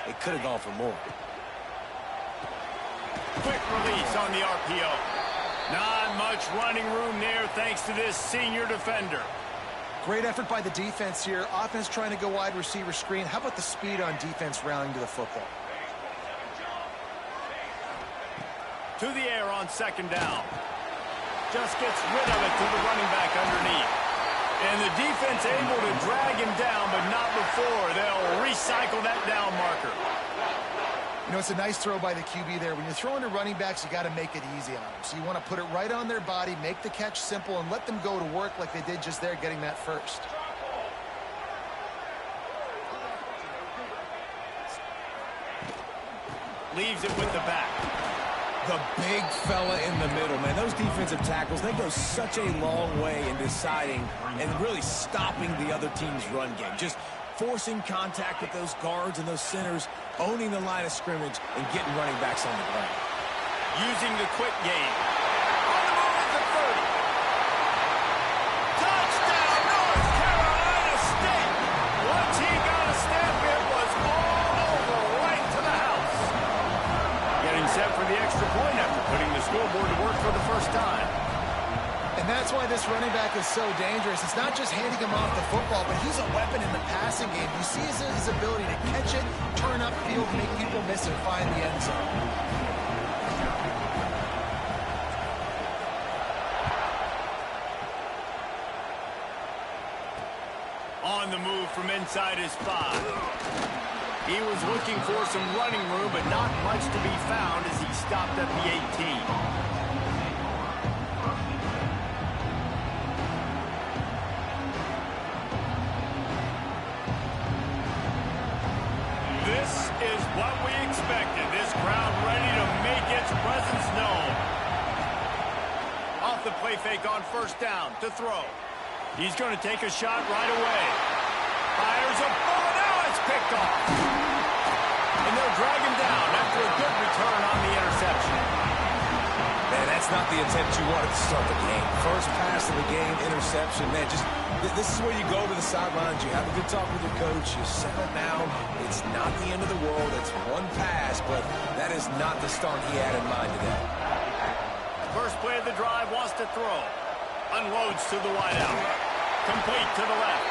It could have gone for more. Quick release on the RPO. Not much running room there thanks to this senior defender. Great effort by the defense here. Offense trying to go wide receiver screen. How about the speed on defense rallying to the football? To the air on second down. Just gets rid of it to the running back underneath. And the defense able to drag him down, but not before. They'll recycle that down marker. You know, it's a nice throw by the QB there. When you're throwing to running backs, you got to make it easy on them. So you want to put it right on their body, make the catch simple, and let them go to work like they did just there, getting that first. Leaves it with the back. The big fella in the middle, man. Those defensive tackles, they go such a long way in deciding and really stopping the other team's run game. Just forcing contact with those guards and those centers, owning the line of scrimmage, and getting running backs on the ground. Using the quick game. On the move at the 30. Touchdown, North Carolina State. Once he got a snap, it was all over, right to the house. Getting set for the extra point after putting the scoreboard to work for the first time. And that's why this running back is so dangerous. It's not just handing him off the football, but he's a weapon in the passing game. You see his ability to catch it, turn upfield, make people miss, and find the end zone. On the move from inside his 5. He was looking for some running room, but not much to be found as he stopped at the 18. This is what we expected. This crowd ready to make its presence known. Off the play fake on first down to throw. He's going to take a shot right away. Fires a bullet. Now it's picked off. And they'll drag him down after a good return on the interception. Man, that's not the attempt you wanted to start the game. First pass of the game, interception. Man, just this is where you go to the sidelines. You have a good talk with your coach. You settle down. It's not the end of the world. It's one pass, but that is not the start he had in mind today. First play of the drive, wants to throw. Unloads to the wideout. Complete to the left.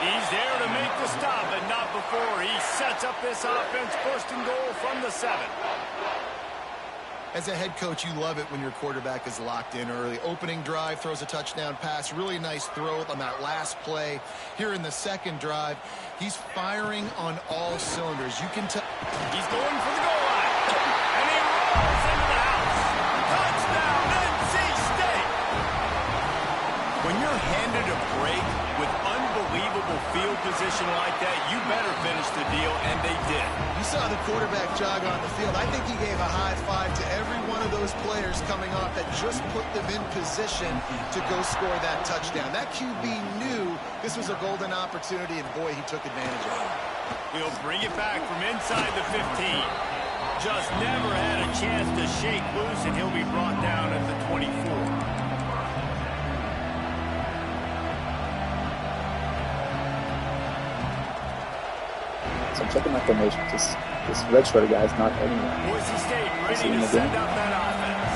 He's there to make the stop, but not before. He sets up this offense, first and goal from the 7. As a head coach, you love it when your quarterback is locked in early. Opening drive, throws a touchdown pass. Really nice throw on that last play. Here in the second drive, he's firing on all cylinders. You can tell. He's going for the goal line. And he rolls into the house. Touchdown, NC State. When you're handed a break with unbelievable field position like that, you better finish the deal, and they did. You saw the quarterback jog on the field. I think he gave a high five to every one of those players coming off that just put them in position to go score that touchdown. That QB knew this was a golden opportunity, and boy, he took advantage of it. He'll bring it back from inside the 15. Just never had a chance to shake loose, and he'll be brought down at the 24. So I'm checking my formation. This redshirt guy is not anywhere. Boise State ready to send out that offense.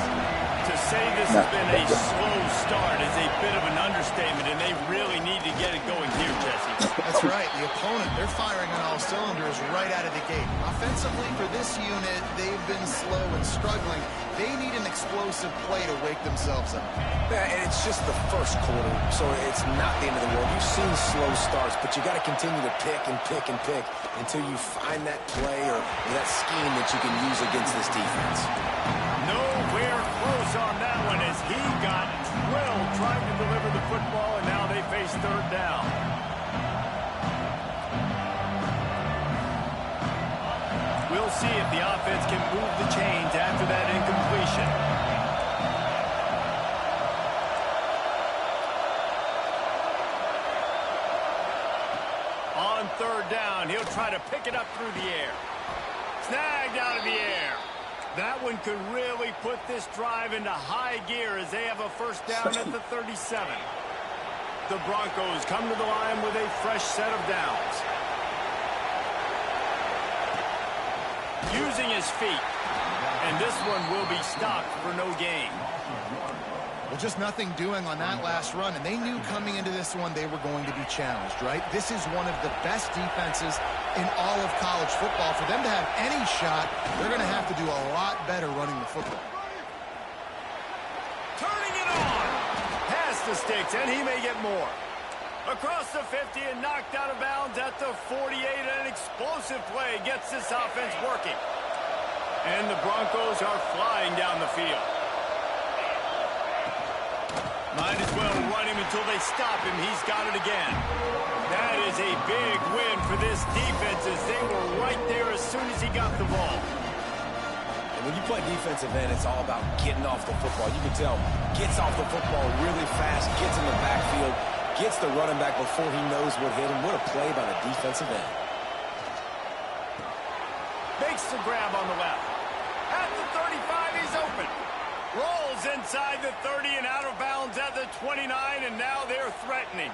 To say this has been a slow start is a bit of an understatement, and they really need to get it going here, Jesse. That's right. The opponent, they're firing on all cylinders right out of the gate. Offensively, for this unit, they've been slow and struggling. They need an explosive play to wake themselves up. Yeah, and it's just the first quarter, so it's not the end of the world. You've seen slow starts, but you got to continue to pick and pick and pick until you find that play or that scheme that you can use against this defense. Nowhere close on that one as he got drilled trying to deliver the football, and now they face third down. We'll see if the offense can move the chains after that incompletion. On third down, he'll try to pick it up through the air. Snagged out of the air. That one could really put this drive into high gear as they have a first down at the 37. The Broncos come to the line with a fresh set of downs. using his feet. And this one will be stopped for no gain. Well, just nothing doing on that last run, and they knew coming into this one they were going to be challenged, right? This is one of the best defenses in all of college football. For them to have any shot, they're going to have to do a lot better running the football. Turning it on. Past the sticks, and he may get more. Across the 50 and knocked out of bounds at the 48. An explosive play gets this offense working. And the Broncos are flying down the field. Might as well run him until they stop him. He's got it again. That is a big win for this defense as they were right there as soon as he got the ball. And when you play defensive end, it's all about getting off the football. You can tell, gets off the football really fast, gets in the backfield, gets the running back before he knows what hit him. What a play by the defensive end. Makes the grab on the left. At the 35, he's open. Rolls inside the 30 and out of bounds at the 29, and now they're threatening.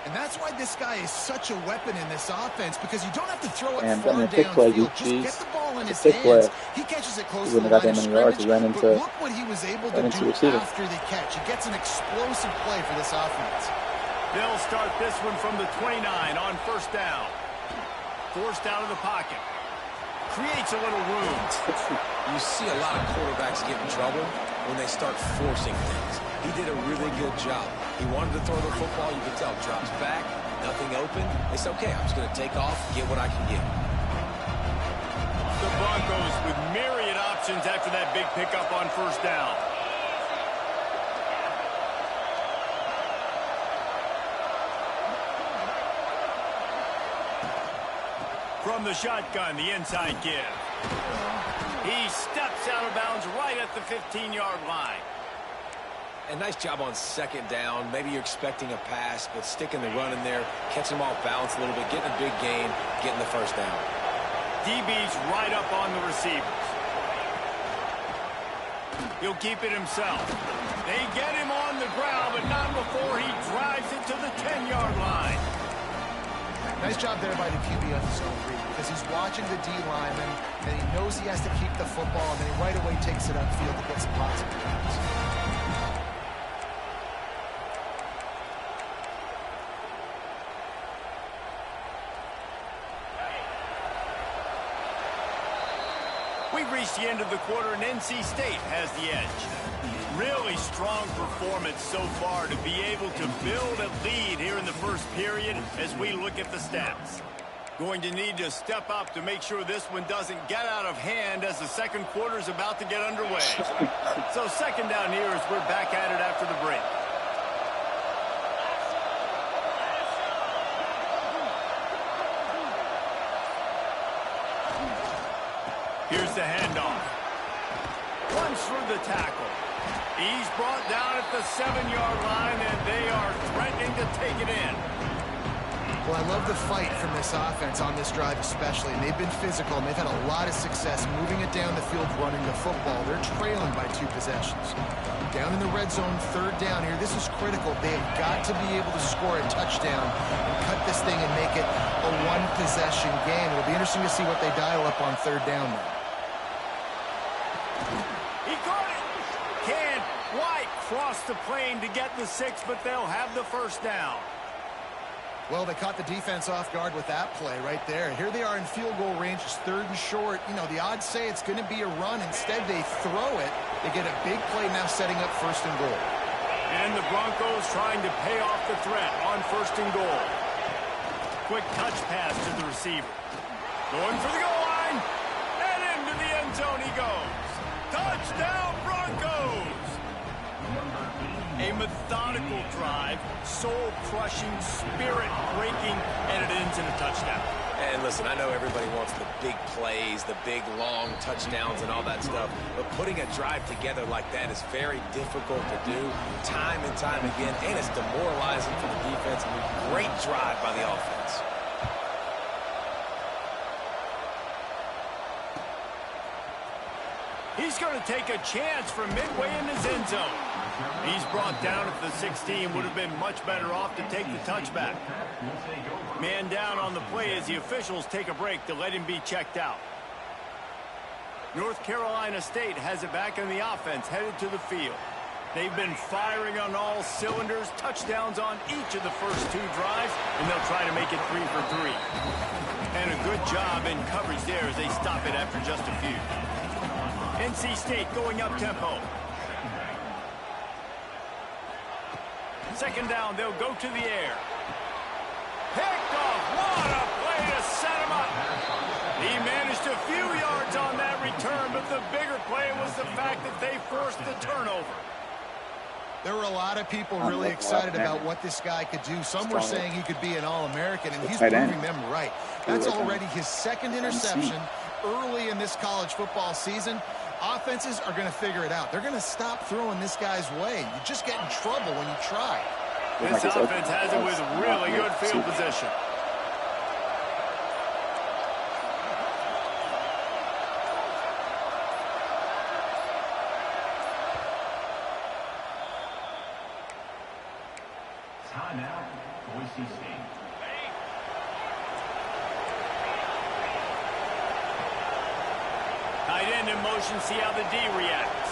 And that's why this guy is such a weapon in this offense, because you don't have to throw it And far then pick play, downfield. Just UGs. get the ball in his Pick hands. play. He catches it close He to the wouldn't line have of got that many yards. scrimmage, He ran but into- look what he was able to ran into do receiver. after the catch. He gets an explosive play for this offense. They'll start this one from the 29 on first down. Forced out of the pocket. Creates a little room. You see a lot of quarterbacks get in trouble when they start forcing things. He did a really good job. He wanted to throw the football. You can tell, drops back, nothing open. It's okay. I'm just going to take off, get what I can get. The Broncos with myriad options after that big pickup on first down. From the shotgun, the inside give. He steps out of bounds right at the 15-yard line. And nice job on second down. Maybe you're expecting a pass, but sticking the run in there, catching them off balance a little bit, getting a big gain, getting the first down. DB's right up on the receivers. He'll keep it himself. They get him on the ground, but not before he drives it to the 10-yard line. Nice job there by the QB on the zone read, because he's watching the D lineman, and he knows he has to keep the football, and then he right away takes it upfield to get some positive yards. We've reached the end of the quarter, and NC State has the edge. Really strong performance so far to be able to build a lead here in the first period as we look at the stats. Going to need to step up to make sure this one doesn't get out of hand as the second quarter is about to get underway. So second down here as we're back at it after the break. Here's the handoff. Runs through the tackle. He's brought down at the 7-yard line, and they are threatening to take it in. Well, I love the fight from this offense on this drive especially, and they've been physical, and they've had a lot of success moving it down the field, running the football. They're trailing by 2 possessions. Down in the red zone, third down here. This is critical. They've got to be able to score a touchdown and cut this thing and make it a one-possession game. It'll be interesting to see what they dial up on third down now. He caught it. Can't quite cross the plane to get the 6, but they'll have the first down. Well, they caught the defense off guard with that play right there. Here they are in field goal range. It's third and short. You know, the odds say it's going to be a run. Instead, they throw it. They get a big play now setting up first and goal. And the Broncos trying to pay off the threat on first and goal. Quick touch pass to the receiver. Going for the goal line. And into the end zone he goes. Touchdown, Broncos! A methodical drive, soul-crushing, spirit-breaking, and it ends in a touchdown. And listen, I know everybody wants the big plays, the big, long touchdowns and all that stuff, but putting a drive together like that is very difficult to do time and time again, and it's demoralizing for the defense. Great drive by the offense. He's going to take a chance from midway in his end zone. He's brought down at the 16. Would have been much better off to take the touchback. Man down on the play as the officials take a break to let him be checked out. North Carolina State has it back in the offense, headed to the field. They've been firing on all cylinders, touchdowns on each of the first 2 drives, and they'll try to make it 3 for 3. And a good job in coverage there as they stop it after just a few. NC State going up tempo. Second down, they'll go to the air. Picked off. What a play to set him up. He managed a few yards on that return, but the bigger play was the fact that they forced the turnover. There were a lot of people really excited about what this guy could do. Some were saying he could be an All-American, and he's proving them right. That's already his 2nd interception early in this college football season. Offenses are going to figure it out. They're going to stop throwing this guy's way. You just get in trouble when you try. This offense has it with really good field position. Timeout, Boise State. Tight end in motion, see how the D reacts.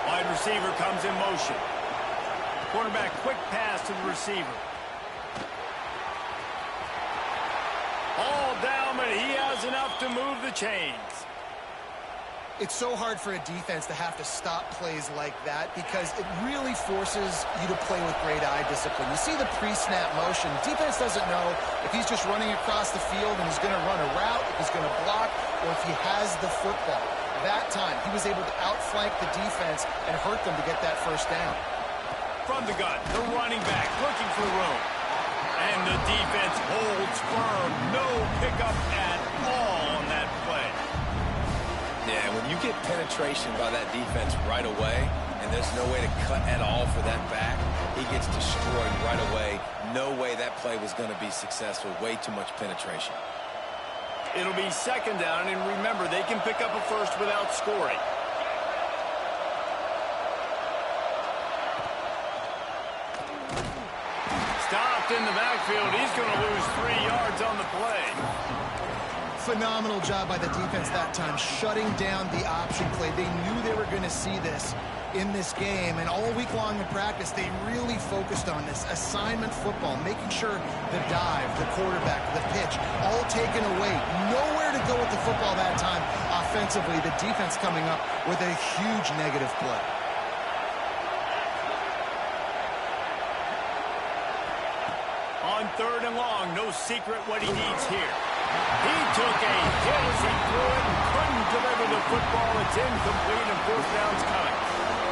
Wide receiver comes in motion. Quarterback, quick pass to the receiver. All down, but he has enough to move the chains. It's so hard for a defense to have to stop plays like that because it really forces you to play with great eye discipline. You see the pre-snap motion. Defense doesn't know if he's just running across the field and he's going to run a route, if he's going to block, or if he has the football. That time, he was able to outflank the defense and hurt them to get that first down. From the gun, the running back looking for room. And the defense holds firm. No pickup at all on that play. Yeah, when you get penetration by that defense right away, and there's no way to cut at all for that back, he gets destroyed right away. No way that play was going to be successful. Way too much penetration. It'll be second down, and remember, they can pick up a first without scoring. Stopped in the backfield. He's going to lose 3 yards on the play. Phenomenal job by the defense that time, shutting down the option play. They knew they were going to see this in this game, and all week long in practice, they really focused on this assignment football, making sure the dive, the quarterback, the pitch, all taken away. Nowhere to go with the football that time. Offensively, the defense coming up with a huge negative play. On 3rd and long, no secret what he needs here. He took a hit as he threw it and couldn't deliver the football. It's incomplete and 4th down's coming.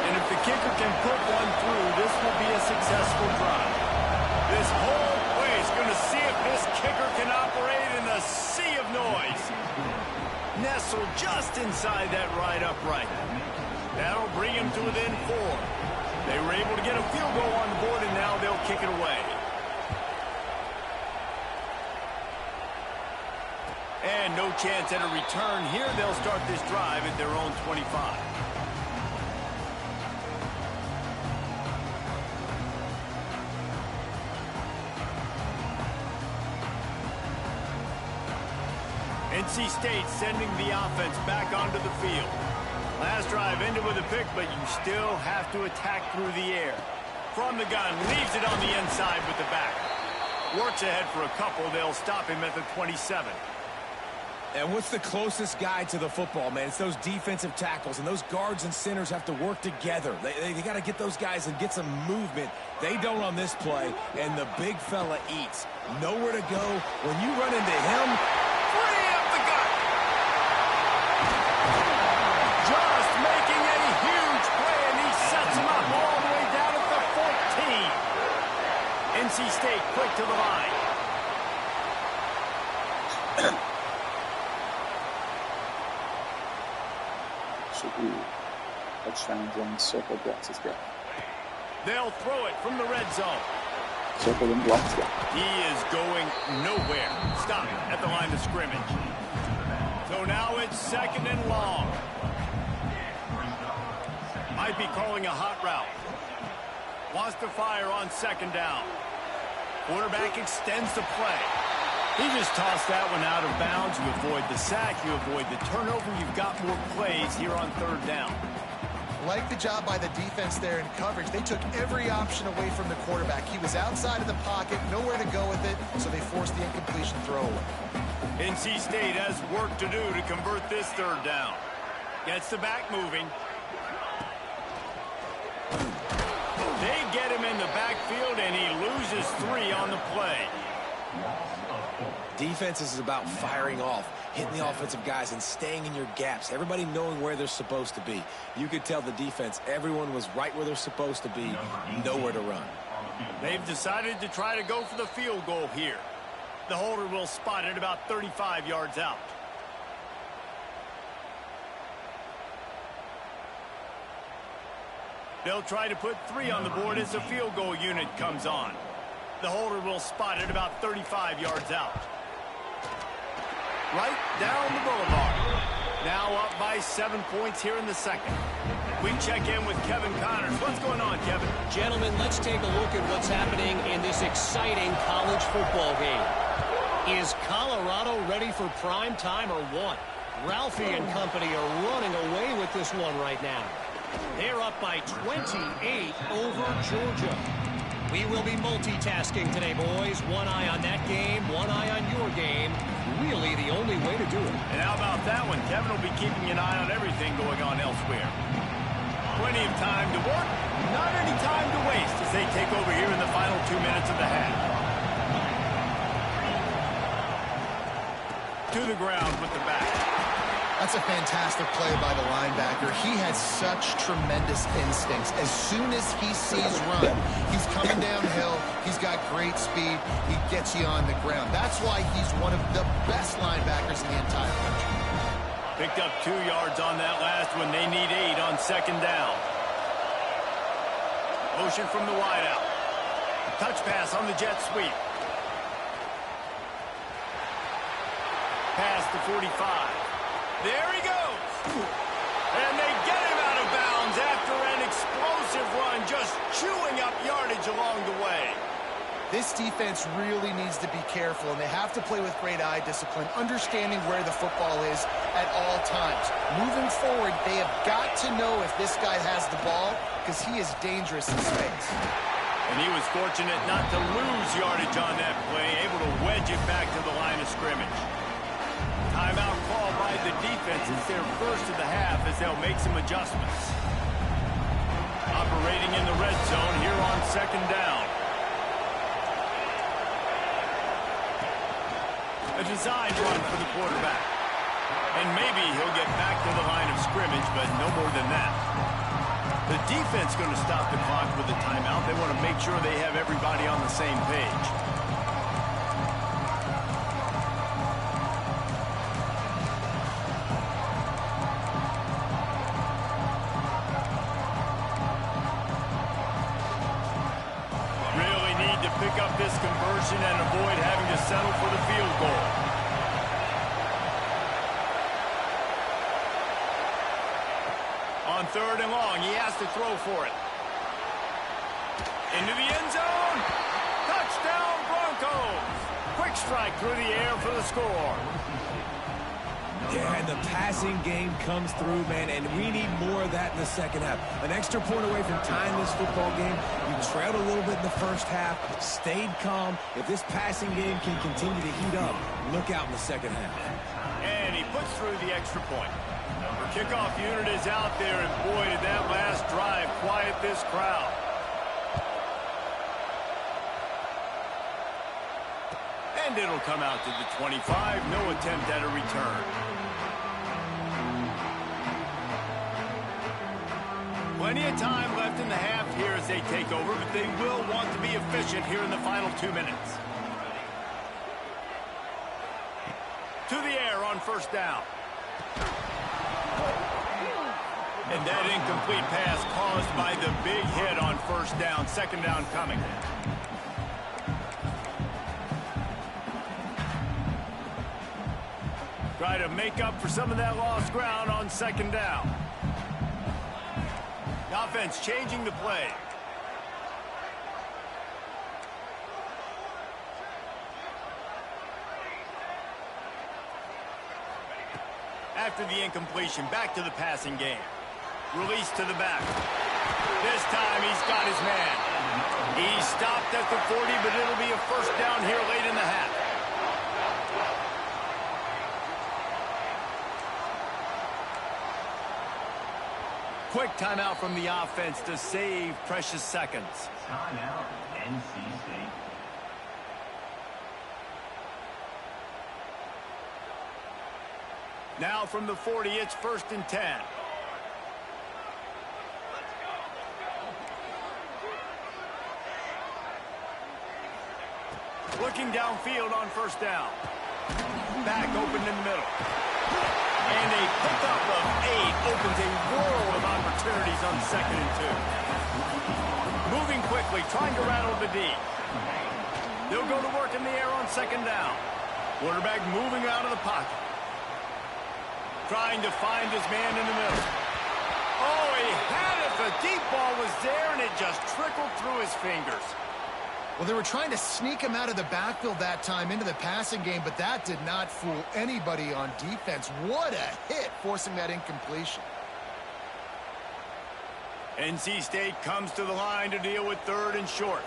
And if the kicker can put one through, this will be a successful drive. This whole play is going to see if this kicker can operate in a sea of noise. Nestled just inside that right upright. That'll bring him to within 4. They were able to get a field goal on the board, and now they'll kick it away. And no chance at a return here. They'll start this drive at their own 25. NC State sending the offense back onto the field. Last drive ended with a pick, but you still have to attack through the air. From the gun, leaves it on the inside with the back. Works ahead for a couple. They'll stop him at the 27. And what's the closest guy to the football, man? It's those defensive tackles, and those guards and centers have to work together. They got to get those guys and get some movement. They don't on this play, and the big fella eats. Nowhere to go. When you run into him, free up the gut. Just making a huge play, and he sets him up all the way down at the 14. NC State quick to the line. Touchdowns and circle blocks this guy. They'll throw it from the red zone. Circle and blocks guy. He is going nowhere. Stop at the line of scrimmage. So now it's 2nd and long. Might be calling a hot route. Wants to fire on 2nd down. Quarterback extends the play. He just tossed that one out of bounds. You avoid the sack. You avoid the turnover. You've got more plays here on 3rd down. Like the job by the defense there in coverage. They took every option away from the quarterback. He was outside of the pocket, nowhere to go with it, so they forced the incompletion throwaway. NC State has work to do to convert this 3rd down. Gets the back moving. They get him in the backfield, and he loses 3 on the play. Defense is about firing off, hitting the offensive guys, and staying in your gaps. Everybody knowing where they're supposed to be. You could tell the defense, everyone was right where they're supposed to be, nowhere to run. They've decided to try to go for the field goal here. The holder will spot it about 35 yards out. They'll try to put 3 on the board as the field goal unit comes on. The holder will spot it about 35 yards out. Right down the boulevard. Now up by 7 points here in the 2nd. We check in with Kevin Connors. What's going on, Kevin? Gentlemen, let's take a look at what's happening in this exciting college football game. Is Colorado ready for prime time or what? Ralphie and company are running away with this one right now. They're up by 28 over Georgia. We will be multitasking today, boys. One eye on that game, one eye on your game. Really the only way to do it. And how about that one? Kevin will be keeping an eye on everything going on elsewhere. Plenty of time to work, not any time to waste as they take over here in the final 2 minutes of the half. To the ground with the back. That's a fantastic play by the linebacker. He has such tremendous instincts. As soon as he sees run, he's coming downhill. He's got great speed. He gets you on the ground. That's why he's one of the best linebackers in the entire country. Picked up 2 yards on that last one. They need 8 on 2nd down. Motion from the wideout. Touch pass on the jet sweep. Past the 45. There he goes. And they get him out of bounds after an explosive run, just chewing up yardage along the way. This defense really needs to be careful, and they have to play with great eye discipline, understanding where the football is at all times. Moving forward, they have got to know if this guy has the ball, because he is dangerous in space. And he was fortunate not to lose yardage on that play, able to wedge it back to the line of scrimmage. Timeout call by the defense. It's their first of the half as they'll make some adjustments. Operating in the red zone here on 2nd down. A design run for the quarterback. And maybe he'll get back to the line of scrimmage, but no more than that. The defense going to stop the clock with a timeout. They want to make sure they have everybody on the same page. Pick up this conversion and avoid having to settle for the field goal. On 3rd and long, he has to throw for it. Into the end zone. Touchdown, Broncos. Quick strike through the air for the score. Yeah, and the passing game comes through, man, and we need more of that in the 2nd half. An extra point away from tying this football game. You trailed a little bit in the 1st half, stayed calm. If this passing game can continue to heat up, look out in the 2nd half. And he puts through the extra point. The kickoff unit is out there, and boy, did that last drive quiet this crowd. And it'll come out to the 25. No attempt at a return. Plenty of time left in the half here as they take over, but they will want to be efficient here in the final 2 minutes. To the air on 1st down. And that incomplete pass caused by the big hit on 1st down. 2nd down coming. Try to make up for some of that lost ground on second down. The offense changing the play. After the incompletion, back to the passing game. Release to the back. This time he's got his man. He stopped at the 40, but it'll be a first down here late in the half. Quick timeout from the offense to save precious seconds. Timeout, NC State. Now from the 40, it's 1st and 10. Looking downfield on first down. Back open in the middle. And a pickup of 8 opens a world of opportunities on 2nd and 2. Moving quickly, trying to rattle the D. They'll go to work in the air on 2nd down. Quarterback moving out of the pocket. Trying to find his man in the middle. Oh, he had it. The deep ball was there, and it just trickled through his fingers. Well, they were trying to sneak him out of the backfield that time into the passing game, but that did not fool anybody on defense. What a hit, forcing that incompletion. NC State comes to the line to deal with 3rd and short.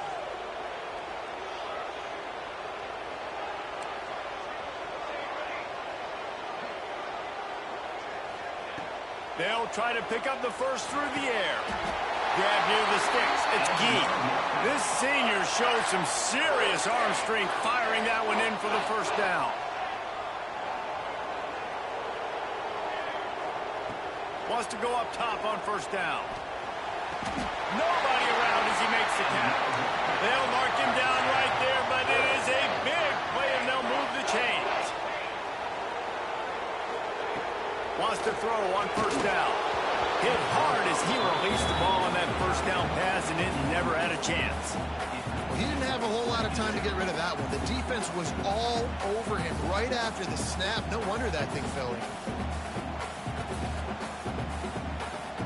They'll try to pick up the first through the air. Grab near the sticks. It's Gee. This senior shows some serious arm strength firing that one in for the first down. Wants to go up top on first down. Nobody around as he makes the tackle. They'll mark him down right there, but it is a big play, and they'll move the chains. Wants to throw on first down. Hit hard as he released the ball on that first down pass, and it never had a chance. Well, he didn't have a whole lot of time to get rid of that one. The defense was all over him right after the snap. No wonder that thing fell in.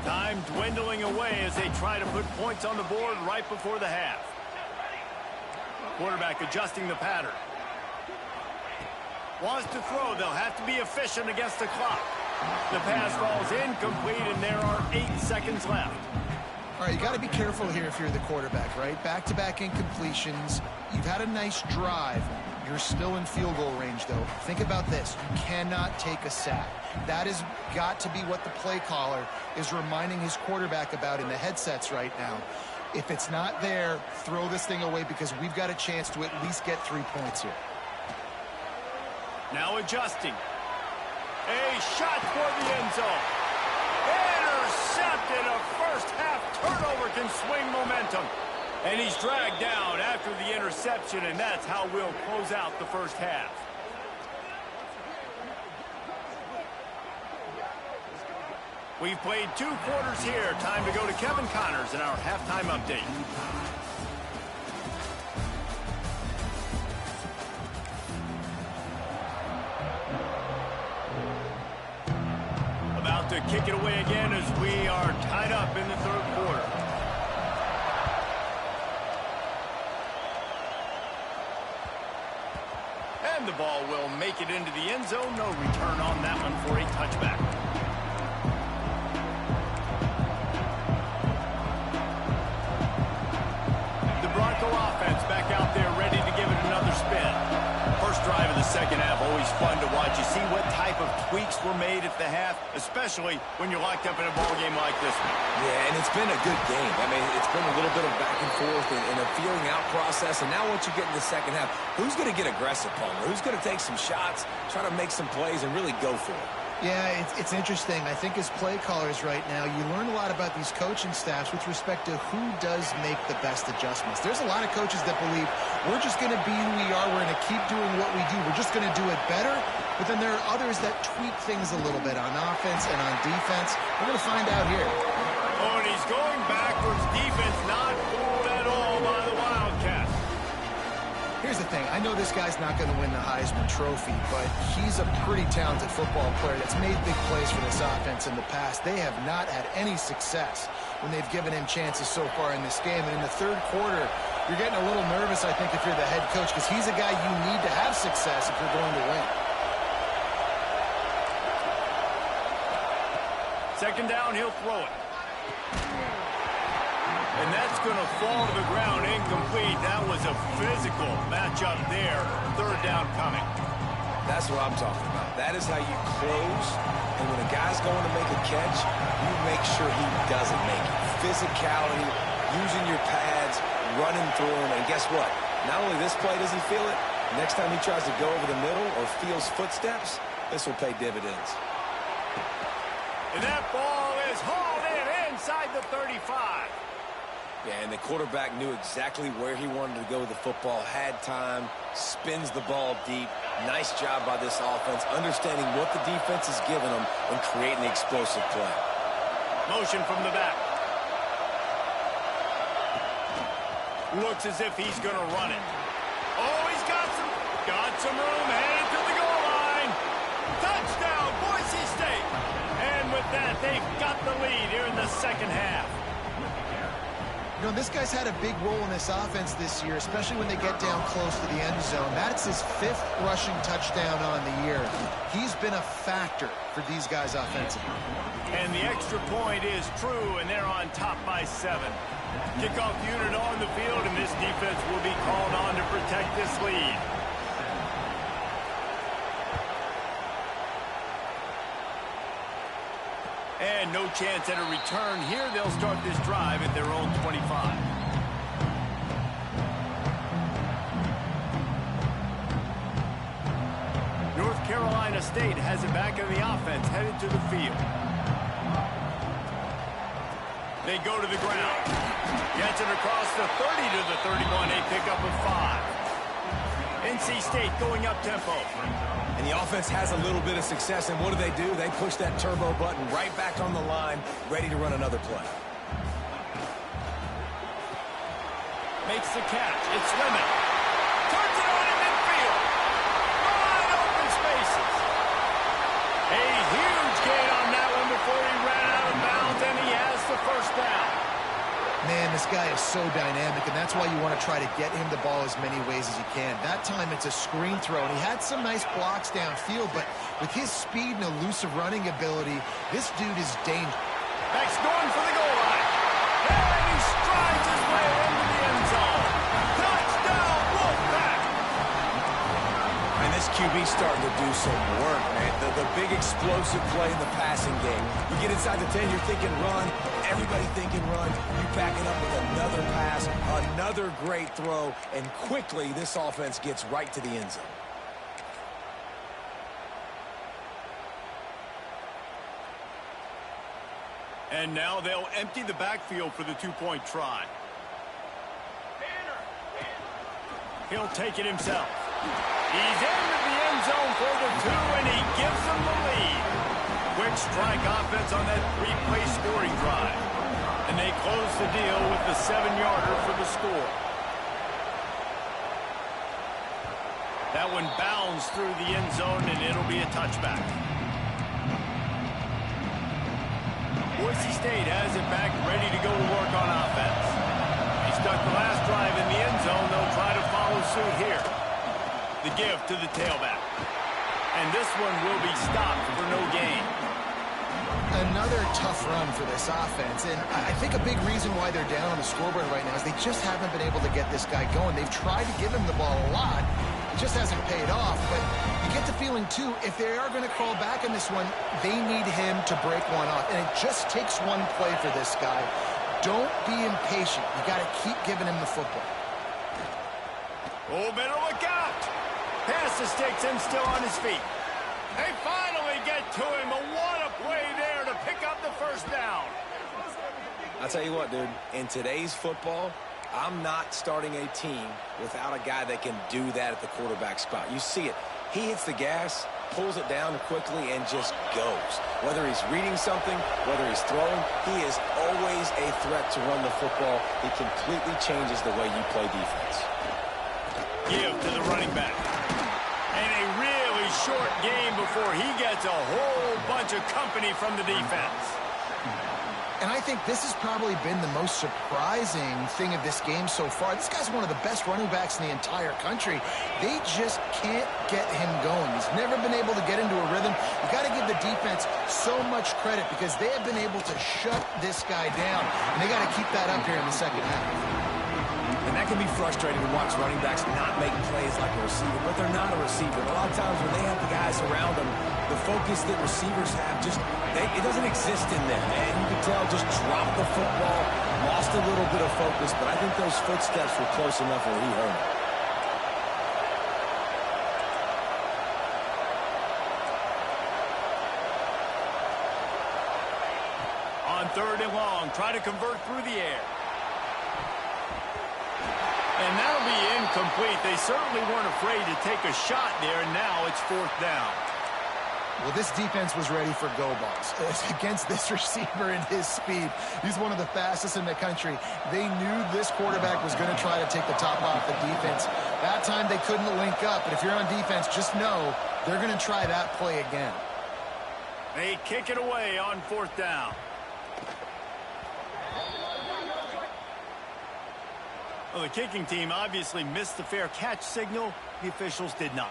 Time dwindling away as they try to put points on the board right before the half. Quarterback adjusting the pattern. Wants to throw. They'll have to be efficient against the clock. The pass falls incomplete, and there are 8 seconds left. All right, you got to be careful here if you're the quarterback, right? Back-to-back incompletions. You've had a nice drive. You're still in field goal range, though. Think about this. You cannot take a sack. That has got to be what the play caller is reminding his quarterback about in the headsets right now. If it's not there, throw this thing away because we've got a chance to at least get 3 points here. Now adjusting. A shot for the end zone. Intercepted. A first-half turnover can swing momentum. And he's dragged down after the interception, and that's how we'll close out the first half. We've played 2 quarters here. Time to go to Kevin Connors in our halftime update. About to kick it away again as we are tied up in the 3rd quarter. And the ball will make it into the end zone. No return on that one for a touchback. The Bronco offense back out there ready to give it another spin. First drive of the second half, always fun to watch. You see what type of tweaks were made at the half, especially when you're locked up in a ball game like this one. Yeah, and it's been a good game. I mean, it's been a little bit of back and forth and a feeling out process. And now once you get in the second half, who's going to get aggressive, Palmer? Who's going to take some shots, try to make some plays, and really go for it? Yeah, it's interesting. I think as play callers right now, you learn a lot about these coaching staffs with respect to who does make the best adjustments. There's a lot of coaches that believe we're just going to be who we are. We're going to keep doing what we do. We're just going to do it better. But then there are others that tweak things a little bit on offense and on defense. We're going to find out here. Oh, and he's going backwards. Defense not fooled at all by the Wildcats. Here's the thing. I know this guy's not going to win the Heisman Trophy, but he's a pretty talented football player that's made big plays for this offense in the past. They have not had any success when they've given him chances so far in this game. And in the third quarter, you're getting a little nervous, I think, if you're the head coach, because he's a guy you need to have success if you're going to win. Second down, he'll throw it. And that's going to fall to the ground incomplete. That was a physical matchup there. Third down coming. That's what I'm talking about. That is how you close. And when a guy's going to make a catch, you make sure he doesn't make it. Physicality, using your pads, running through him. And guess what? Not only this play does he feel it, next time he tries to go over the middle or feels footsteps, this will pay dividends. And that ball is hauled in inside the 35. Yeah, and the quarterback knew exactly where he wanted to go with the football, had time, spins the ball deep. Nice job by this offense, understanding what the defense is giving them and creating the explosive play. Motion from the back. Looks as if he's going to run it. Oh, he's got some room, headed to the goal line. Touchdown, Boise State. And with that, they've got the lead here in the second half. You know, this guy's had a big role in this offense this year, especially when they get down close to the end zone. That's his 5th rushing touchdown on the year. He's been a factor for these guys offensively. And the extra point is true, and they're on top by 7. Kickoff unit on the field, and this defense will be called on to protect this lead. And no chance at a return here. They'll start this drive at their own 25. North Carolina State has it back in the offense, headed to the field. They go to the ground. Gets it across the 30 to the 31. A pickup of 5. NC State going up tempo. And the offense has a little bit of success, and what do? They push that turbo button right back on the line, ready to run another play. Makes the catch. It's Lemon. Turns it on in midfield. Wide open spaces. A huge gain on that one before he ran out of bounds, and he has the first down. Man, this guy is so dynamic, and that's why you want to try to get him the ball as many ways as you can. That time, it's a screen throw, and he had some nice blocks downfield, but with his speed and elusive running ability, this dude is dangerous. Max going for the goal line. And he strides his way into the end zone. Touchdown, Wolfpack! And this QB's starting to do some work, man. The big explosive play in the passing game. You get inside the 10, you're thinking run. Everybody thinking run. You back it up with another pass, another great throw, and quickly this offense gets right to the end zone. And now they'll empty the backfield for the two-point try. He'll take it himself. He's into the end zone for the 2, and he gives them the lead. Quick strike offense on that 3-play scoring drive. And they close the deal with the 7-yarder for the score. That one bounds through the end zone, and it'll be a touchback. Boise State has it back, ready to go to work on offense. He stuck the last drive in the end zone. They'll try to follow suit here. The give to the tailback. And this one will be stopped for no gain. Another tough run for this offense, and I think a big reason why they're down on the scoreboard right now is they just haven't been able to get this guy going. They've tried to give him the ball a lot. It just hasn't paid off, but you get the feeling, too, if they are going to crawl back in this one, they need him to break one off, and it just takes one play for this guy. Don't be impatient. You got to keep giving him the football. Oh, better look out. Pass the sticks and still on his feet. They finally get to him, but what a play there to pick up the first down. I'll tell you what, dude, in today's football, I'm not starting a team without a guy that can do that at the quarterback spot. You see it. He hits the gas, pulls it down quickly, and just goes. Whether he's reading something, whether he's throwing, he is always a threat to run the football. It completely changes the way you play defense. give to the running back. And a really short game before he gets a whole bunch of company from the defense. And I think this has probably been the most surprising thing of this game so far. This guy's one of the best running backs in the entire country. They just can't get him going. He's never been able to get into a rhythm. You got to give the defense so much credit because they have been able to shut this guy down. And they got to keep that up here in the second half. And that can be frustrating to watch running backs not make plays like a receiver, but they're not a receiver. A lot of times when they have the guys around them, the focus that receivers have it doesn't exist in them. And you can tell just dropped the football, lost a little bit of focus, but I think those footsteps were close enough where he heard it. On 3rd and long, try to convert through the air. And that'll be incomplete. They certainly weren't afraid to take a shot there, and now it's 4th down. Well, this defense was ready for go balls against this receiver and his speed. He's one of the fastest in the country. They knew this quarterback was going to try to take the top off the defense. That time they couldn't link up, but if you're on defense, just know they're going to try that play again. They kick it away on 4th down. Well, the kicking team obviously missed the fair catch signal. The officials did not.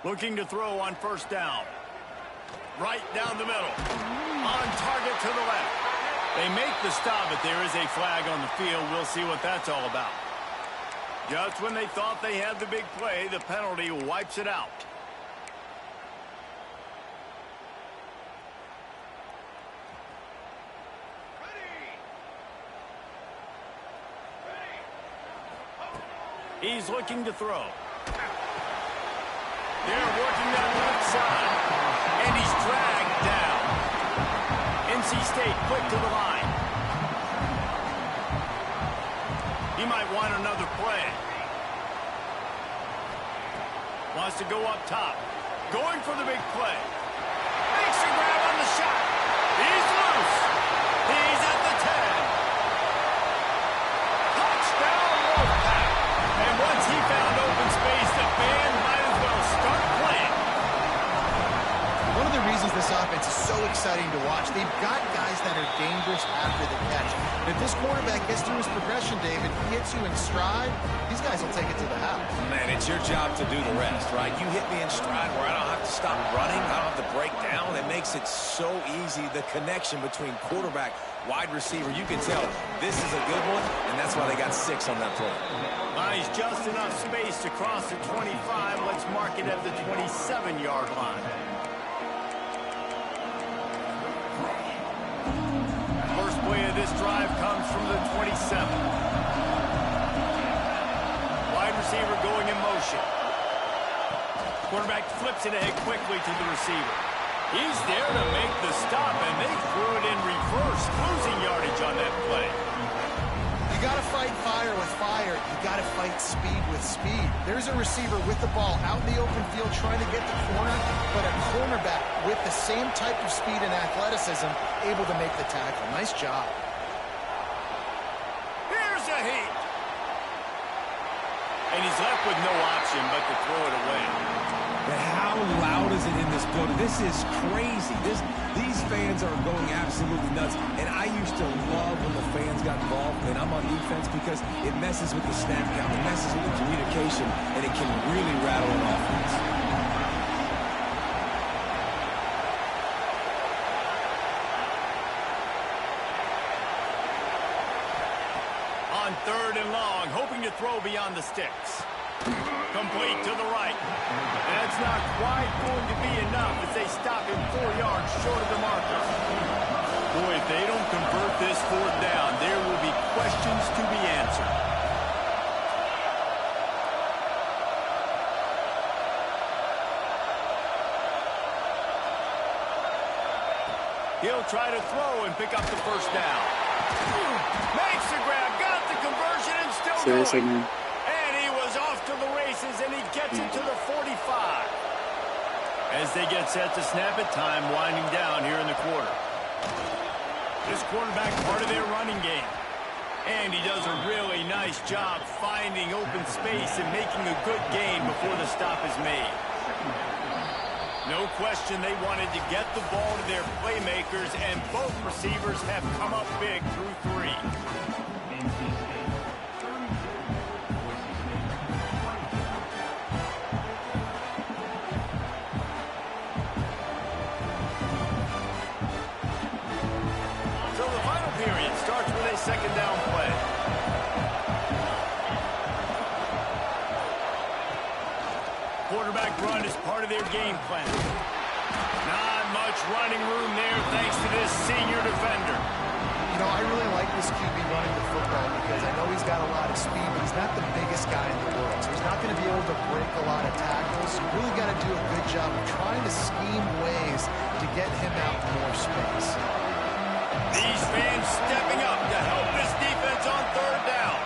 Looking to throw on 1st down. Right down the middle. On target to the left. They make the stop, but there is a flag on the field. We'll see what that's all about. Just when they thought they had the big play, the penalty wipes it out. He's looking to throw. They're working that left side. And he's dragged down. NC State quick to the line. He might want another play. Wants to go up top. Going for the big play. Makes a grab on the shot. He's loose. He's at the 10. Touchdown, Wolfpack. And once he found open space, the band might as well start playing. One of the reasons this offense is so exciting to watch, they've got guys that are dangerous after the catch. And if this quarterback gets through his progression, David, he hits you in stride, these guys will take it to the house. Man, it's your job to do the rest, right? You hit me in stride where I don't have to stop running, I don't have to break down. It makes it so easy, the connection between quarterback, wide receiver. You can tell this is a good one, and that's why they got 6 on that play. He's just enough space to cross the 25. Let's mark it at the 27-yard line. First play of this drive comes from the 27. Wide receiver going in motion. Quarterback flips it ahead quickly to the receiver. He's there to make the stop, and they threw it in reverse, losing yardage on that play. You got to fight fire with fire. You got to fight speed with speed. There's a receiver with the ball out in the open field trying to get the corner, but a cornerback with the same type of speed and athleticism able to make the tackle. Nice job. And he's left with no option but to throw it away. But how loud is it in this building? This is crazy. These fans are going absolutely nuts. And I used to love when the fans got involved, and I'm on defense, because it messes with the snap count, it messes with the communication, and it can really rattle an offense. On 3rd and long, hoping to throw beyond the sticks. Complete to the right. That's not quite going to be enough as they stop him 4 yards short of the marker. Boy, if they don't convert this 4th down, there will be questions to be answered. He'll try to throw and pick up the 1st down. Makes the grab, got the conversion, and still Seriously, going. man. And he was off to the races, and he gets it to the 45. As they get set to snap it, time winding down here in the quarter. This quarterback part of their running game. And he does a really nice job finding open space and making a good gain before the stop is made. No question they wanted to get the ball to their playmakers, and both receivers have come up big through 3. NC State 34, Boise State 25. So the final period starts with a 2nd down play. Quarterback run is part of their game plan. Not much running room there thanks to this senior defender. You know, I really like this QB running the football because I know he's got a lot of speed, but he's not the biggest guy in the world. So he's not going to be able to break a lot of tackles. You really got to do a good job of trying to scheme ways to get him out more space. These fans stepping up to help this defense on 3rd down.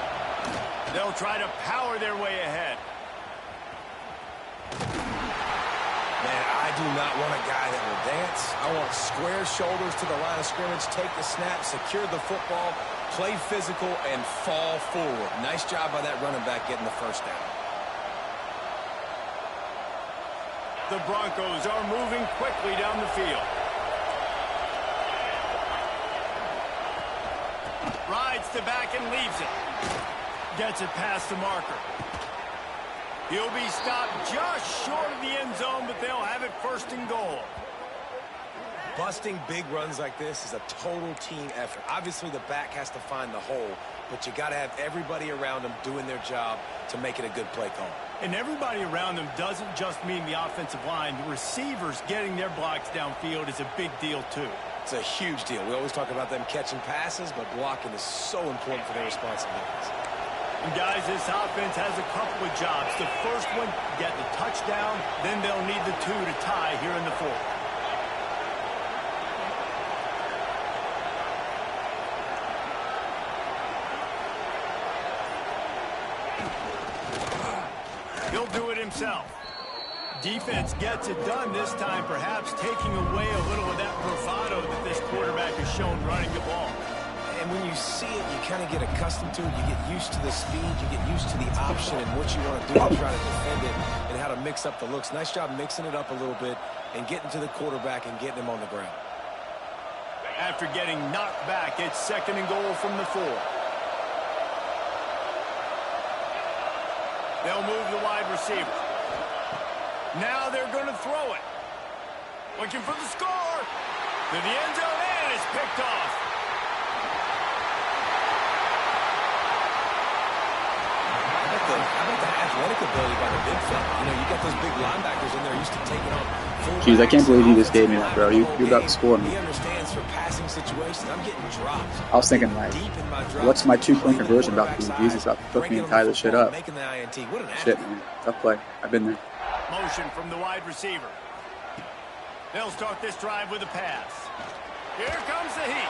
They'll try to power their way ahead. Man, I do not want a guy that will dance. I want square shoulders to the line of scrimmage, take the snap, secure the football, play physical, and fall forward. Nice job by that running back getting the 1st down. The Broncos are moving quickly down the field. Rides the back and leaves it. Gets it past the marker. He'll be stopped just short of the end zone, but they'll have it 1st and goal. Busting big runs like this is a total team effort. Obviously, the back has to find the hole, but you got to have everybody around them doing their job to make it a good play call. And everybody around them doesn't just mean the offensive line. The receivers getting their blocks downfield is a big deal, too. It's a huge deal. We always talk about them catching passes, but blocking is so important for their responsibilities. And guys, this offense has a couple of jobs. The first one, get the touchdown. Then they'll need the 2 to tie here in the 4th. He'll do it himself. Defense gets it done this time, perhaps taking away a little of that bravado that this quarterback has shown running the ball. And when you see it, you kind of get accustomed to it. You get used to the speed. You get used to the option and what you want to do to try to defend it and how to mix up the looks. Nice job mixing it up a little bit and getting to the quarterback and getting him on the ground. After getting knocked back, it's 2nd and goal from the 4. They'll move the wide receiver. Now they're going to throw it. Looking for the score. To the end zone, and it's picked off. How about the athletic ability by the big fella? You know, you got those big linebackers in there used to taking on full. Jeez, I can't believe you just gave me that, bro. You're about to score me. He understands for passing situations. I'm getting dropped. I was thinking, like, what's my 2-point conversion about to do? Jesus, I'll flip me and tie this shit up. Shit, man. Tough play. I've been there. Motion from the wide receiver. They'll start this drive with a pass. Here comes the heat.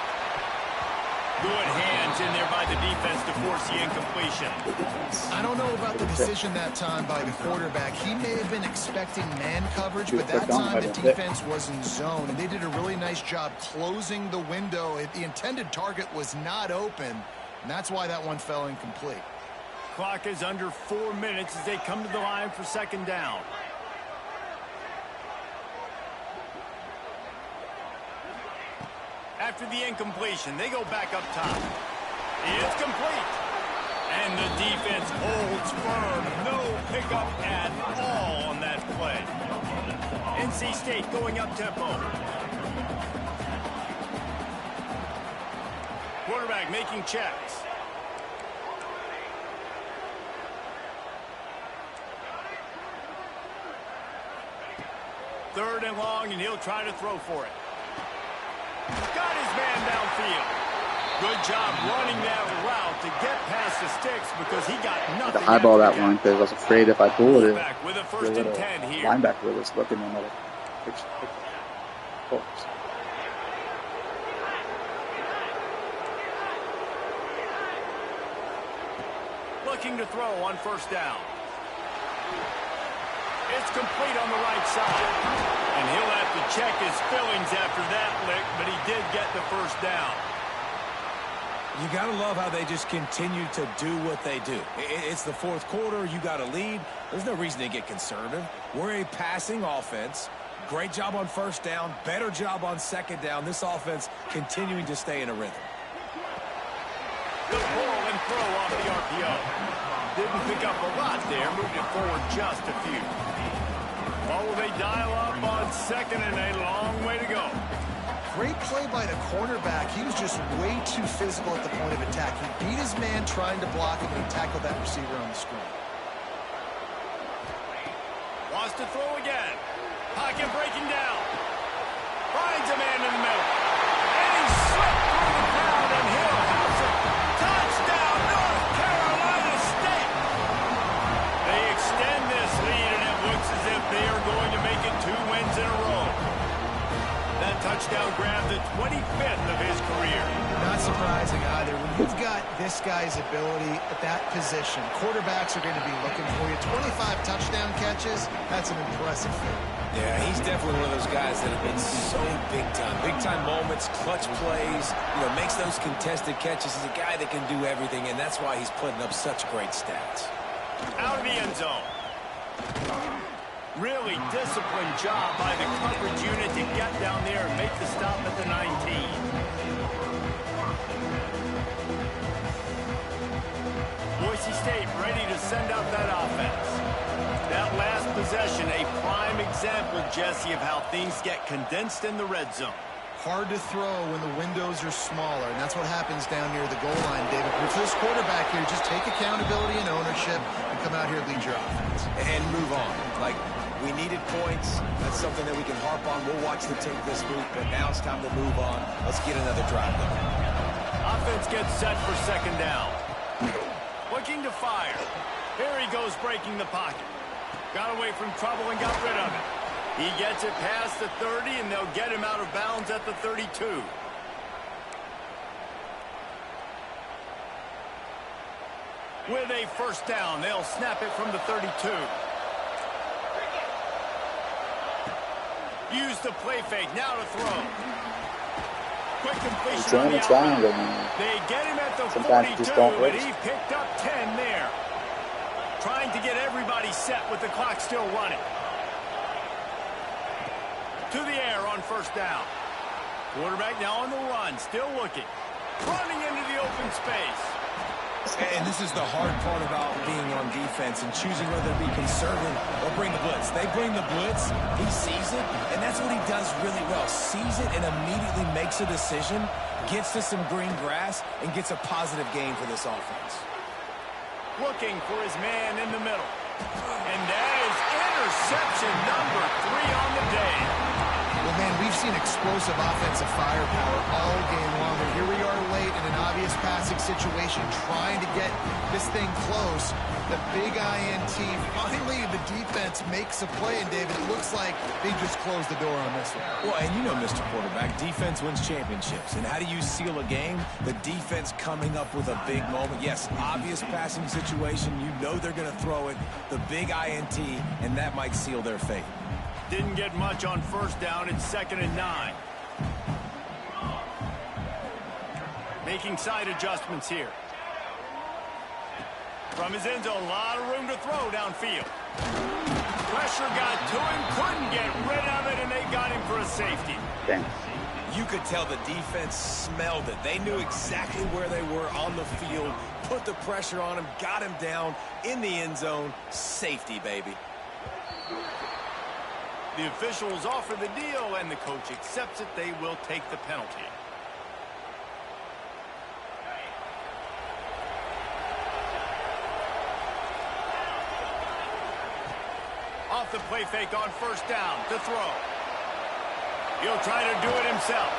Good hands in there by the defense to force the incompletion. I don't know about the decision that time by the quarterback. He may have been expecting man coverage, but that time the defense was in zone, and they did a really nice job closing the window. The intended target was not open, and that's why that one fell incomplete. clock is under 4 minutes as they come to the line for second down. After the incompletion, they go back up top. It's complete. And the defense holds firm. No pickup at all on that play. NC State going up tempo. Quarterback making checks. Third and long, and he'll try to throw for it. Got his man downfield. Good job running that route to get past the sticks because he got nothing. To highball that one because I was afraid if I pulled it, with a first and 10 here. Linebacker was looking at another picture. Looking to throw on first down. It's complete on the right side. And he'll have to check his fillings after that lick, but he did get the first down. You got to love how they just continue to do what they do. It's the fourth quarter. You got a lead. There's no reason to get conservative. We're a passing offense. Great job on first down. Better job on second down. This offense continuing to stay in a rhythm. Good pull and throw off the RPO. Didn't pick up a lot there. Moved it forward just a few. What will they dial up on second and a long way to go? Great play by the cornerback. He was just way too physical at the point of attack. He beat his man trying to block him, and he tackled that receiver on the screen. Wants to throw again. Pocket breaking down. Finds a man in the middle. And he slipped through the crowd, and he'll house it. Touchdown, North Carolina State. They extend this lead, and it looks as if they are going to make it 2 wins in a row. That touchdown grabbed the 25th of his career. Not surprising either. When you've got this guy's ability at that position, quarterbacks are going to be looking for you. 25 touchdown catches, that's an impressive feat. Yeah, he's definitely one of those guys that have been so big time. Big time moments, clutch plays, makes those contested catches. He's a guy that can do everything, and that's why he's putting up such great stats. Out of the end zone. Really disciplined job by the coverage unit to get down there and make the stop at the 19. Boise State ready to send out that offense. That last possession, a prime example, Jesse, of how things get condensed in the red zone. Hard to throw when the windows are smaller, and that's what happens down near the goal line, David. For this quarterback here, just take accountability and ownership and come out here and lead your offense. And move on. We needed points. That's something that we can harp on. We'll watch the tape this week, but now it's time to move on. Let's get another drive going. Offense gets set for second down. Looking to fire. Here he goes breaking the pocket. Got away from trouble and got rid of it. He gets it past the 30, and they'll get him out of bounds at the 32. With a first down, they'll snap it from the 32. Use the play fake, now to throw. Quick completion on the outside. They get him at the 42, but he picked up 10 there. Trying to get everybody set with the clock still running. To the air on first down. Quarterback now on the run, still looking. Running into the open space. And this is the hard part about being on defense and choosing whether to be conservative or bring the blitz. They bring the blitz, he sees it, and that's what he does really well. Sees it and immediately makes a decision, gets to some green grass, and gets a positive gain for this offense. Looking for his man in the middle. And that is interception number 3 on the day. Well, man, we've seen explosive offensive firepower all game long, and here we are late in an obvious passing situation, trying to get this thing close. The big INT, finally the defense makes a play, and David, it looks like they just closed the door on this one. Well, and Mr. Quarterback, defense wins championships. And how do you seal a game? The defense coming up with a big moment. Yes, obvious passing situation. You know they're going to throw it. The big INT, and that might seal their fate. Didn't get much on first down. It's 2nd and 9. Making side adjustments here. From his end zone, a lot of room to throw downfield. Pressure got to him, couldn't get rid of it, and they got him for a safety. Damn. You could tell the defense smelled it. They knew exactly where they were on the field, put the pressure on him, got him down in the end zone. Safety, baby. The officials offer the deal, and the coach accepts it. They will take the penalty. Off the play fake on first down to throw. He'll try to do it himself.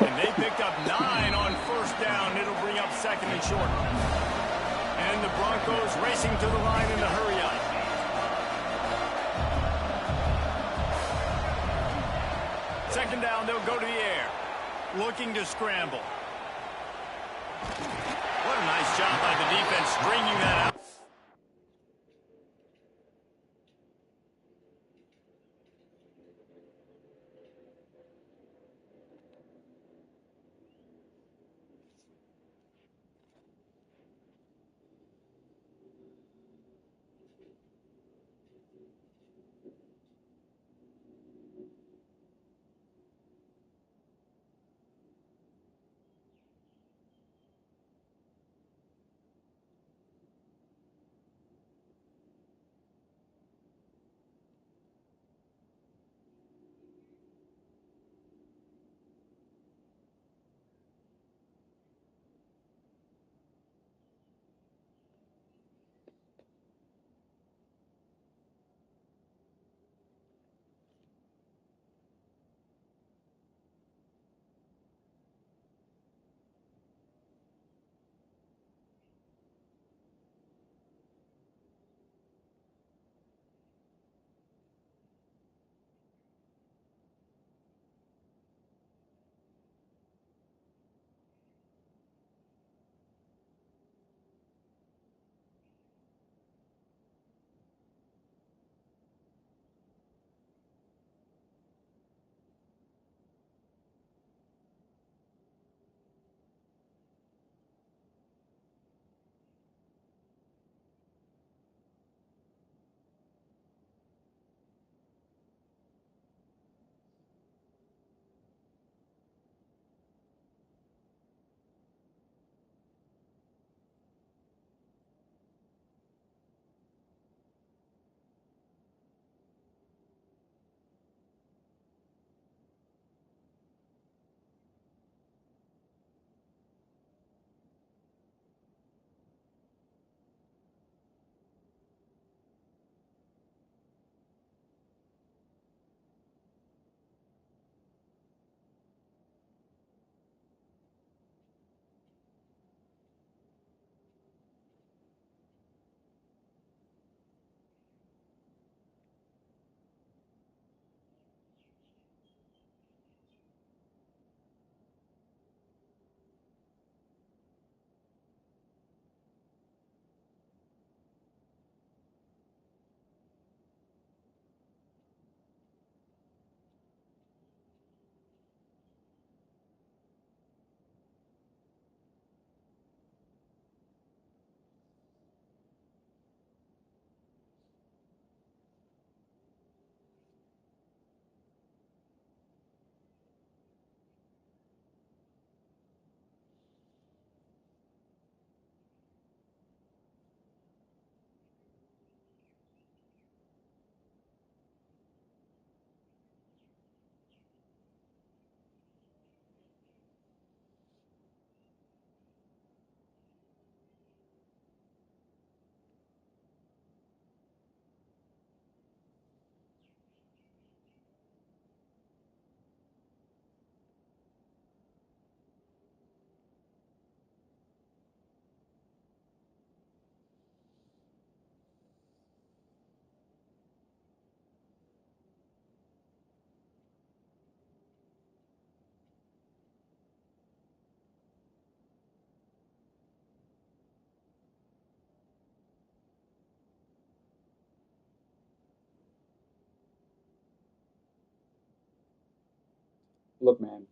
And they picked up 9 on first down. It'll bring up second and short. And the Broncos racing to the line in the hurry up. Second down, they'll go to the air. Looking to scramble. What a nice job by the defense stringing that out. Look, man.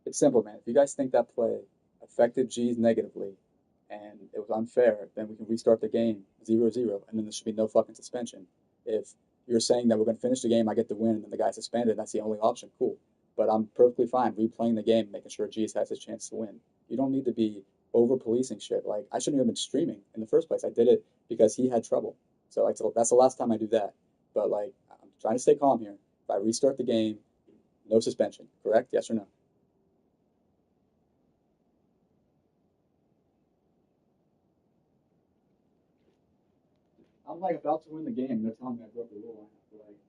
It's simple, man. If you guys think that play affected G's negatively and it was unfair, then we can restart the game 0-0, and then there should be no fucking suspension. If you're saying that we're going to finish the game, I get the win, and then the guy's suspended, that's the only option, cool. But I'm perfectly fine replaying the game, making sure G's has his chance to win. You don't need to be over policing shit. Like, I shouldn't even have been streaming in the first place. I did it because he had trouble. So like, that's the last time I do that. But like, I'm trying to stay calm here. If I restart the game, no suspension, correct? Yes or no? I'm like about to win the game. They're telling me I broke the rule. I have to like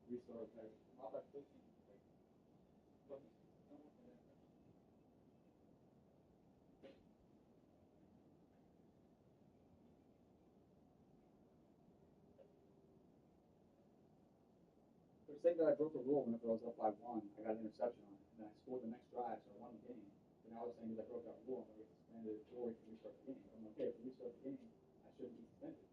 restart. Like, how about 15? Like, they're saying that I broke the rule whenever I was up by one. I got an interception on it, and then I scored the next drive, so I won the game. But now they're saying that I broke that rule and I get suspended or we can restart the game. I'm like, okay, if we restart the game, I shouldn't be suspended.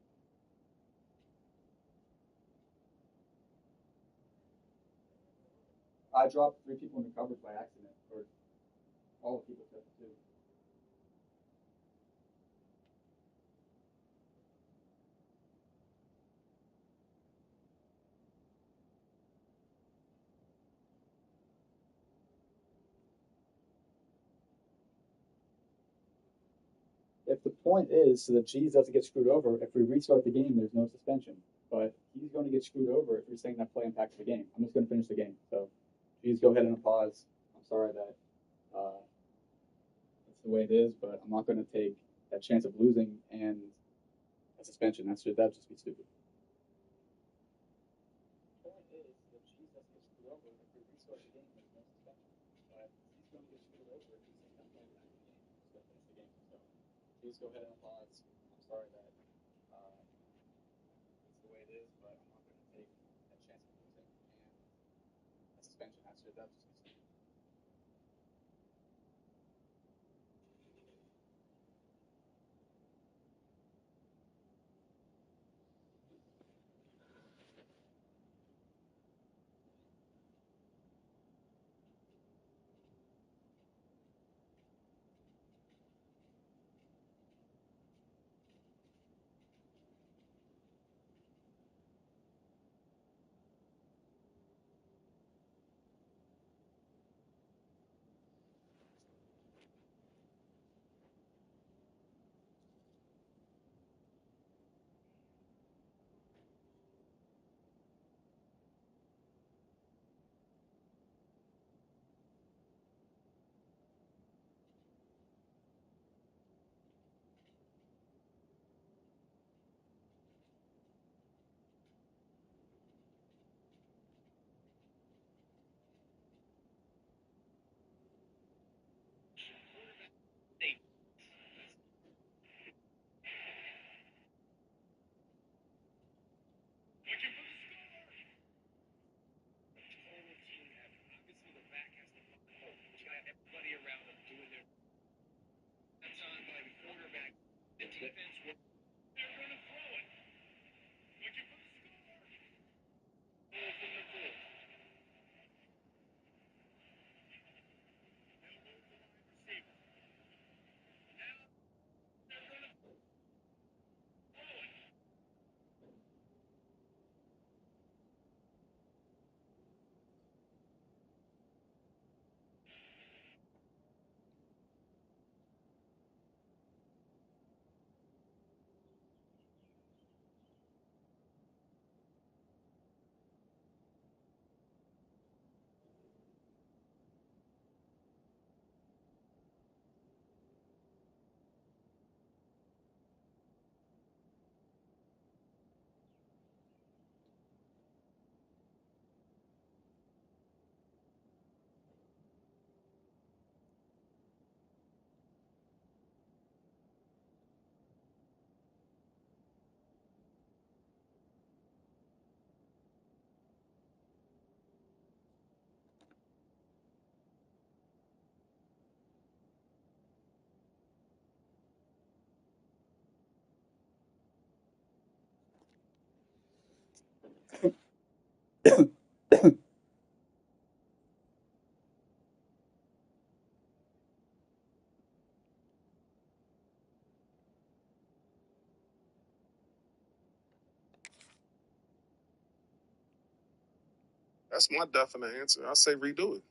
I dropped three people into coverage by accident, or all the people took it too. If the point is so that G's doesn't get screwed over, if we restart the game, there's no suspension. But he's going to get screwed over if you're saying that play impacts the game. I'm just going to finish the game. So G's go ahead and pause. I'm sorry that that's the way it is, but I'm not going to take that chance of losing and a suspension. That'd just be stupid. The point is that G's doesn't get screwed over if we restart the game, there's no suspension. But he's going to get screwed over if he's saying that play impacts the game. I'm just going to finish the game. So G's go ahead and pause. I'm sorry that it's the way it is, but I'm not going to take that chance of losing and a suspension. That'd just be stupid. That's my definite answer. I say redo it.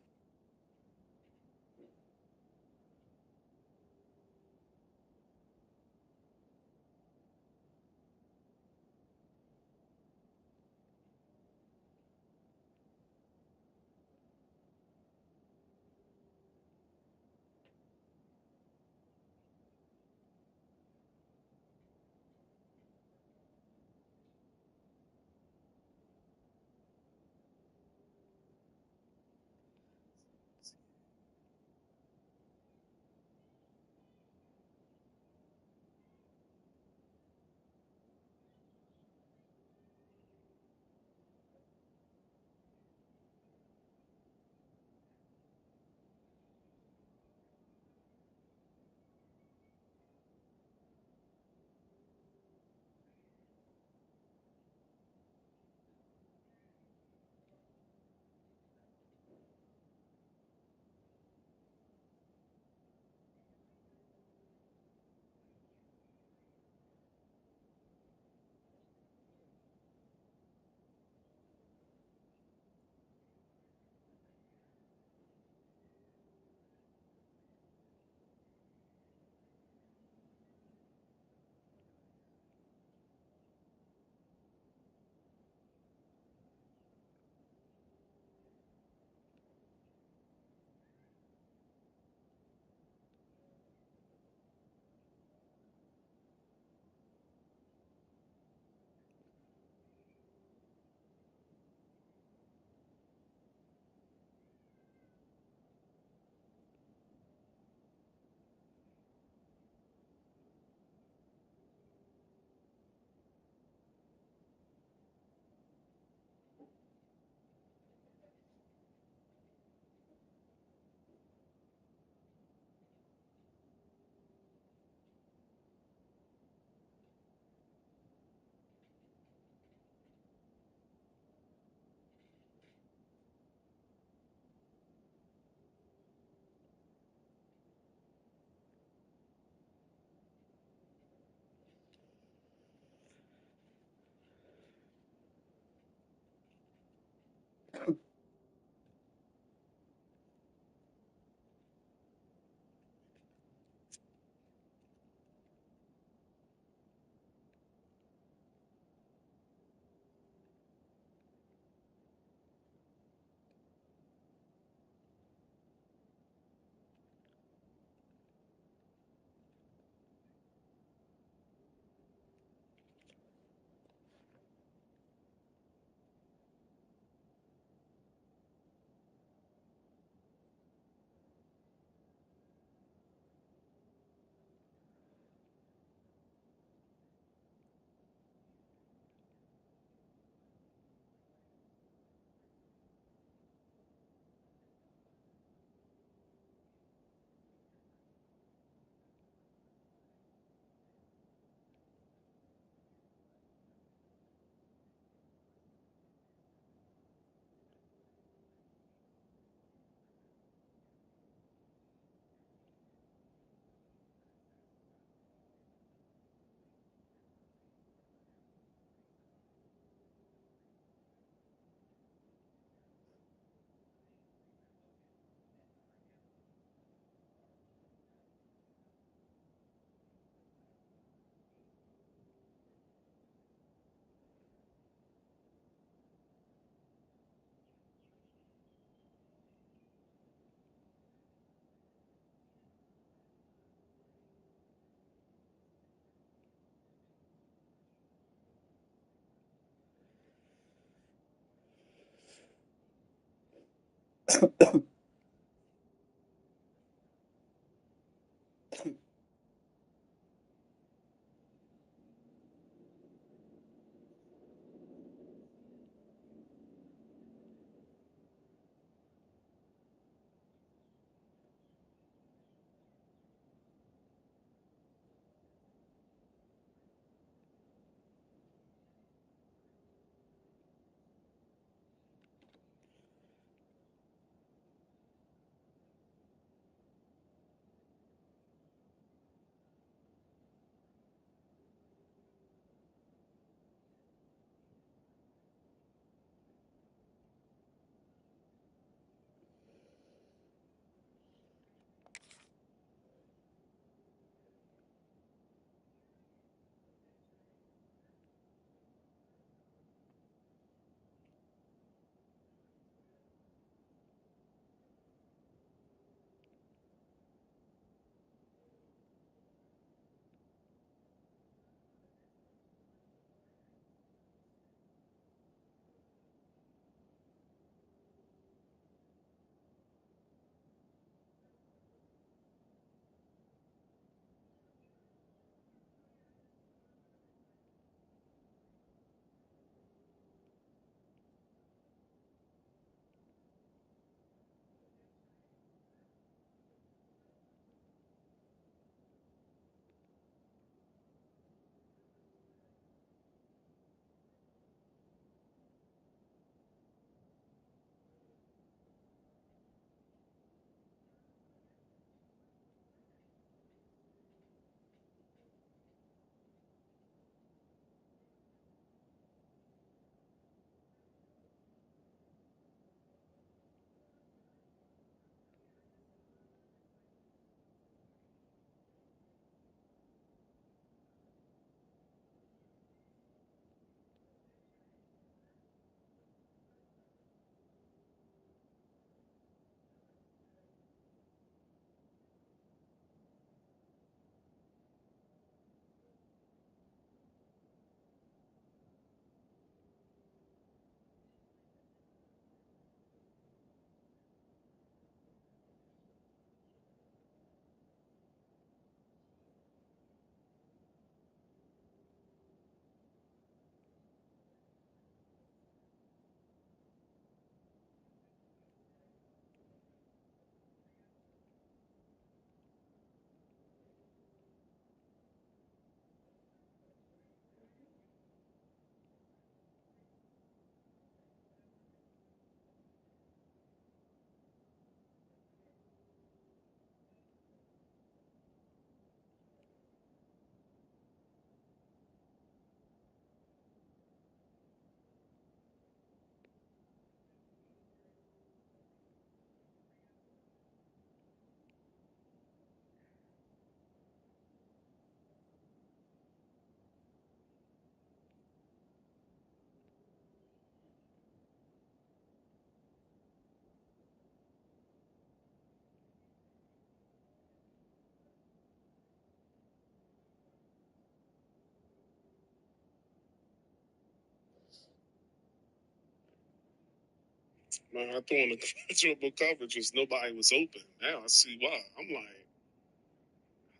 Man, I threw in the triple coverages. Nobody was open. Now I see why. I'm like,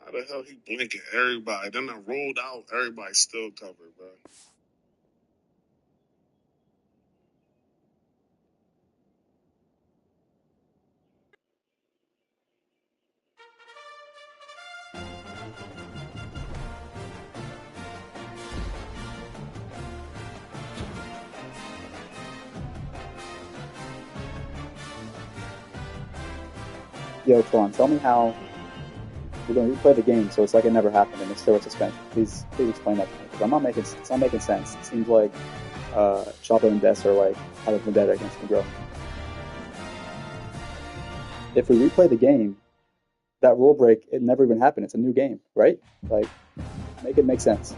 how the hell he blinking everybody? Then I rolled out. Everybody still covered, bro. Yo, Tron, tell me how we're going to replay the game so it's like it never happened and it's still a suspension. Please explain that to me because it's not making sense. It seems like Chopper and Des are like have a vendetta against McGraw. If we replay the game, that rule break, it never even happened. It's a new game, right? Like, make it make sense.